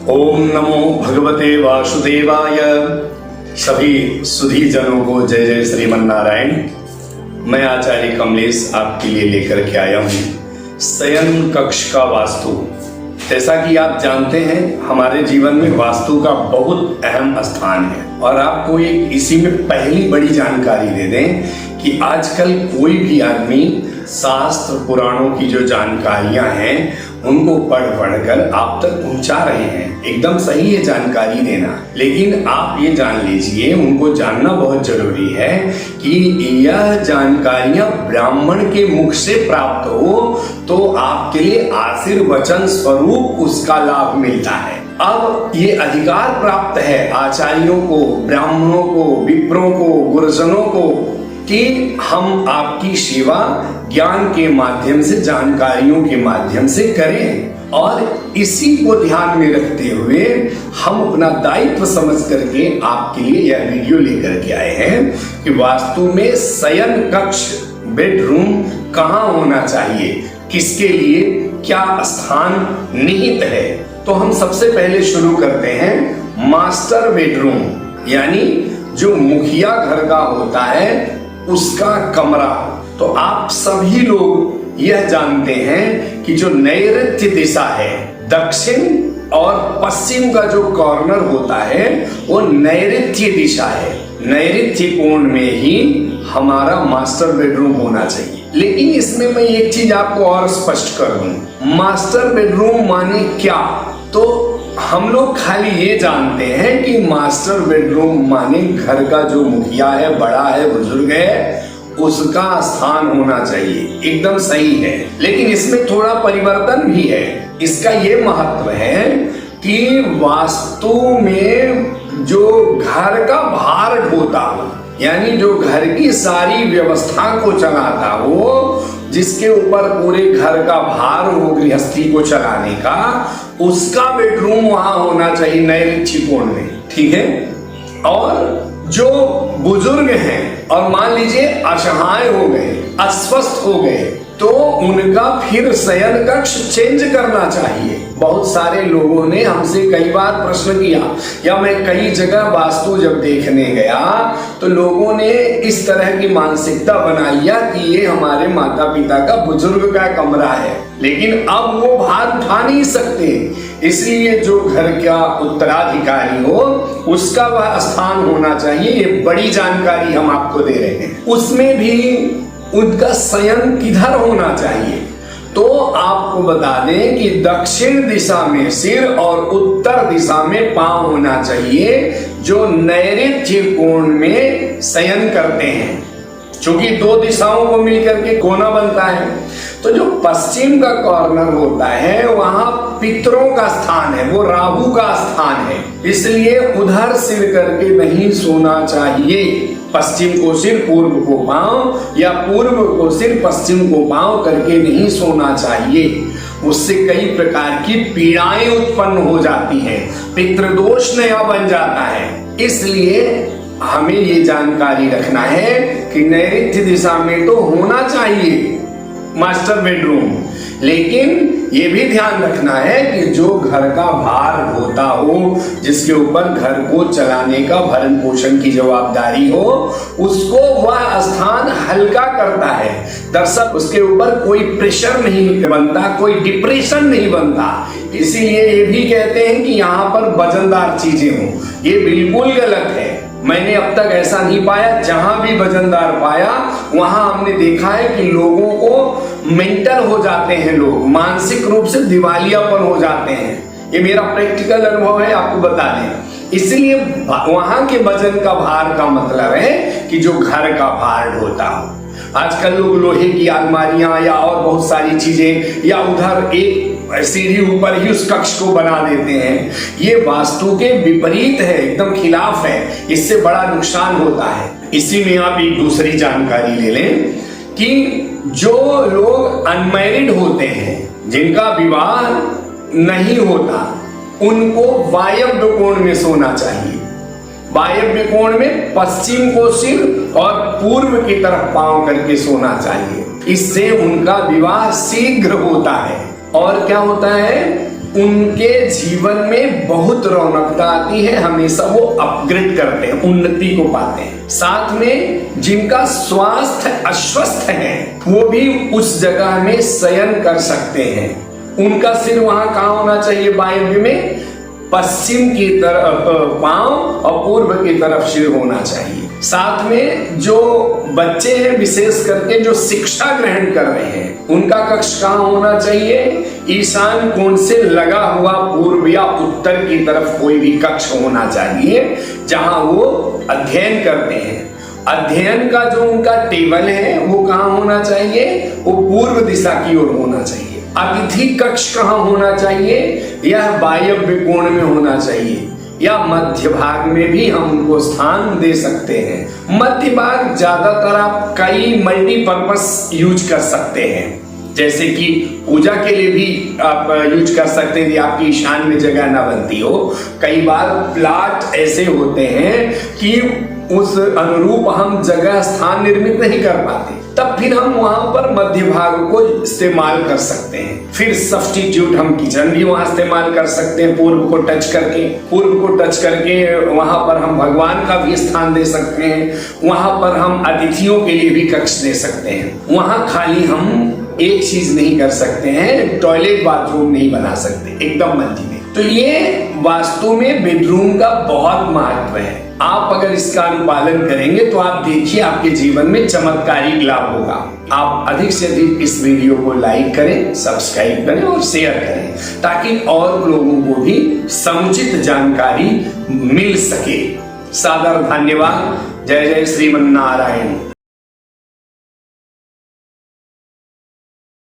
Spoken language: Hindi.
ओम नमो भगवते वासुदेवाय। सभी सुधी जनों को जय जय श्रीमन नारायण। मैं आचार्य कमलेश आपके लिए लेकर के आया हूँ शयन कक्ष का वास्तु। जैसा कि आप जानते हैं हमारे जीवन में वास्तु का बहुत अहम स्थान है और आपको एक इसी में पहली बड़ी जानकारी दे दें कि आजकल कोई भी आदमी शास्त्र पुराणों की जो जानकारियां हैं उनको पढ़ कर आप तक पहुंचा रहे हैं। एकदम सही है जानकारी देना, लेकिन आप ये जान लीजिए, उनको जानना बहुत जरूरी है कि यह जानकारियां ब्राह्मण के मुख से प्राप्त हो तो आपके लिए आशीर्वचन स्वरूप उसका लाभ मिलता है। अब ये अधिकार प्राप्त है आचार्यों को, ब्राह्मणों को, विप्रों को, गुरुजनों को कि हम आपकी सेवा ज्ञान के माध्यम से, जानकारियों के माध्यम से करें। और इसी को ध्यान में रखते हुए हम अपना दायित्व समझ करके आपके लिए यह वीडियो लेकर के आए हैं कि वास्तु में शयन कक्ष, बेडरूम कहाँ होना चाहिए, किसके लिए क्या स्थान निहित है। तो हम सबसे पहले शुरू करते हैं मास्टर बेडरूम, यानी जो मुखिया घर का होता है उसका कमरा। तो आप सभी लोग यह जानते हैं कि जो नैऋत्य दिशा है, दक्षिण और पश्चिम का जो कॉर्नर होता है वो नैऋत्य दिशा है। नैऋत्य कोण में ही हमारा मास्टर बेडरूम होना चाहिए। लेकिन इसमें मैं एक चीज आपको और स्पष्ट कर दूं, मास्टर बेडरूम माने क्या। तो हम लोग खाली ये जानते हैं कि मास्टर बेडरूम माने घर का जो मुखिया है, बड़ा है, बुजुर्ग है, उसका स्थान होना चाहिए। एकदम सही है, लेकिन इसमें थोड़ा परिवर्तन भी है। इसका ये महत्व है कि वास्तु में जो घर का भार ढोता हो, यानी जो घर की सारी व्यवस्था को चलाता हो, जिसके ऊपर पूरे घर का भार हो गृहस्थी को चलाने का, उसका बेडरूम वहां होना चाहिए नैऋत्य कोण में। ठीक है। और जो बुजुर्ग हैं और मान लीजिए असहाय हो गए, अस्वस्थ हो गए, तो उनका फिर शयन कक्ष चेंज करना चाहिए। बहुत सारे लोगों ने हमसे कई बार प्रश्न किया, या मैं कई जगह वास्तु जब देखने गया तो लोगों ने इस तरह की मानसिकता बनाई कि ये हमारे माता पिता का, बुजुर्ग का कमरा है, लेकिन अब वो भार उठा नहीं सकते, इसलिए जो घर का उत्तराधिकारी हो उसका वह स्थान होना चाहिए। ये बड़ी जानकारी हम आपको दे रहे हैं। उसमें भी उनका शयन किधर होना चाहिए, तो आपको बता दें कि दक्षिण दिशा में सिर और उत्तर दिशा में पांव होना चाहिए, जो नैऋत्य कोण में शयन करते हैं। क्योंकि दो दिशाओं को मिलकर के कोना बनता है, तो जो पश्चिम का कॉर्नर होता है वहां पितरों का स्थान है, वो राहु का स्थान है, इसलिए उधर सिर करके नहीं सोना चाहिए। पश्चिम को सिर, पूर्व को पांव, या पूर्व को सिर, पश्चिम को पांव करके नहीं सोना चाहिए। उससे कई प्रकार की पीड़ाएं उत्पन्न हो जाती हैं, पितृदोष नया बन जाता है। इसलिए हमें ये जानकारी रखना है कि नैऋत्य दिशा में तो होना चाहिए मास्टर बेडरूम, लेकिन ये भी ध्यान रखना है कि जो घर का भार ढोता हो, जिसके ऊपर घर को चलाने का, भरण पोषण की जवाबदारी हो, उसको वह स्थान हल्का करता है। दर्शक, उसके ऊपर कोई प्रेशर नहीं बनता, कोई डिप्रेशन नहीं बनता। इसीलिए ये भी कहते हैं कि यहाँ पर वजनदार चीजें हों। ये बिल्कुल गलत है। मैंने अब तक ऐसा नहीं पाया, जहां भी वजनदार पाया वहां हमने देखा है कि लोगों को मेंटल हो जाते हैं, लोग मानसिक रूप से दिवालियापन हो जाते हैं। ये मेरा प्रैक्टिकल अनुभव है, आपको बता दें। इसलिए वहां के वजन का भार का मतलब है कि जो घर का भार ढोता हो। आजकल लोग लोहे की अलमारियां या और बहुत सारी चीजें, या उधर एक सीढ़ी ऊपर ही उस कक्ष को बना देते हैं। ये वास्तु के विपरीत है, एकदम खिलाफ है। इससे बड़ा नुकसान होता है। इसी में आप एक दूसरी जानकारी ले लें कि जो लोग अनमैरिड होते हैं, जिनका विवाह नहीं होता, उनको वायव्य कोण में सोना चाहिए। वायव्य कोण में पश्चिम को सिर और पूर्व की तरफ पांव करके सोना चाहिए। इससे उनका विवाह शीघ्र होता है। और क्या होता है उनके जीवन में बहुत रौनकता आती है, हमेशा वो अपग्रेड करते हैं, उन्नति को पाते हैं। साथ में जिनका स्वास्थ्य अस्वस्थ है वो भी उस जगह में शयन कर सकते हैं। उनका सिर वहां कहाँ होना चाहिए? वायव्य में पश्चिम की तरफ पांव और पूर्व की तरफ सिर होना चाहिए। साथ में जो बच्चे हैं, विशेष करके जो शिक्षा ग्रहण कर रहे हैं, उनका कक्ष कहाँ होना चाहिए? ईशान कोण से लगा हुआ पूर्व या उत्तर की तरफ कोई भी कक्ष होना चाहिए जहां वो अध्ययन करते हैं। अध्ययन का जो उनका टेबल है वो कहाँ होना चाहिए? वो पूर्व दिशा की ओर होना चाहिए। अतिथि कक्ष कहाँ होना चाहिए? यह वायव्य कोण में होना चाहिए, या मध्य भाग में भी हम उनको स्थान दे सकते हैं। मध्य भाग ज्यादातर आप कई मल्टीपर्पस यूज कर सकते हैं, जैसे कि पूजा के लिए भी आप यूज कर सकते हैं। यदि आपकी ईशान में जगह ना बनती हो, कई बार प्लाट ऐसे होते हैं कि उस अनुरूप हम जगह स्थान निर्मित नहीं कर पाते, तब फिर हम वहां पर मध्य भाग को इस्तेमाल कर सकते हैं। फिर सब्स्टिट्यूट हम किचन भी वहां इस्तेमाल कर सकते हैं, पूर्व को टच करके वहां पर हम भगवान का भी स्थान दे सकते हैं। वहां पर हम अतिथियों के लिए भी कक्ष दे सकते हैं। वहां खाली हम एक चीज नहीं कर सकते हैं, टॉयलेट बाथरूम नहीं बना सकते एकदम मध्य में। तो ये वास्तु में बेडरूम का बहुत महत्व है। आप अगर इसका अनुपालन करेंगे तो आप देखिए आपके जीवन में चमत्कारिक लाभ होगा। आप अधिक से अधिक इस वीडियो को लाइक करें, सब्सक्राइब करें और शेयर करें, ताकि और लोगों को भी समुचित जानकारी मिल सके। सादर धन्यवाद। जय जय श्रीमन्नारायण।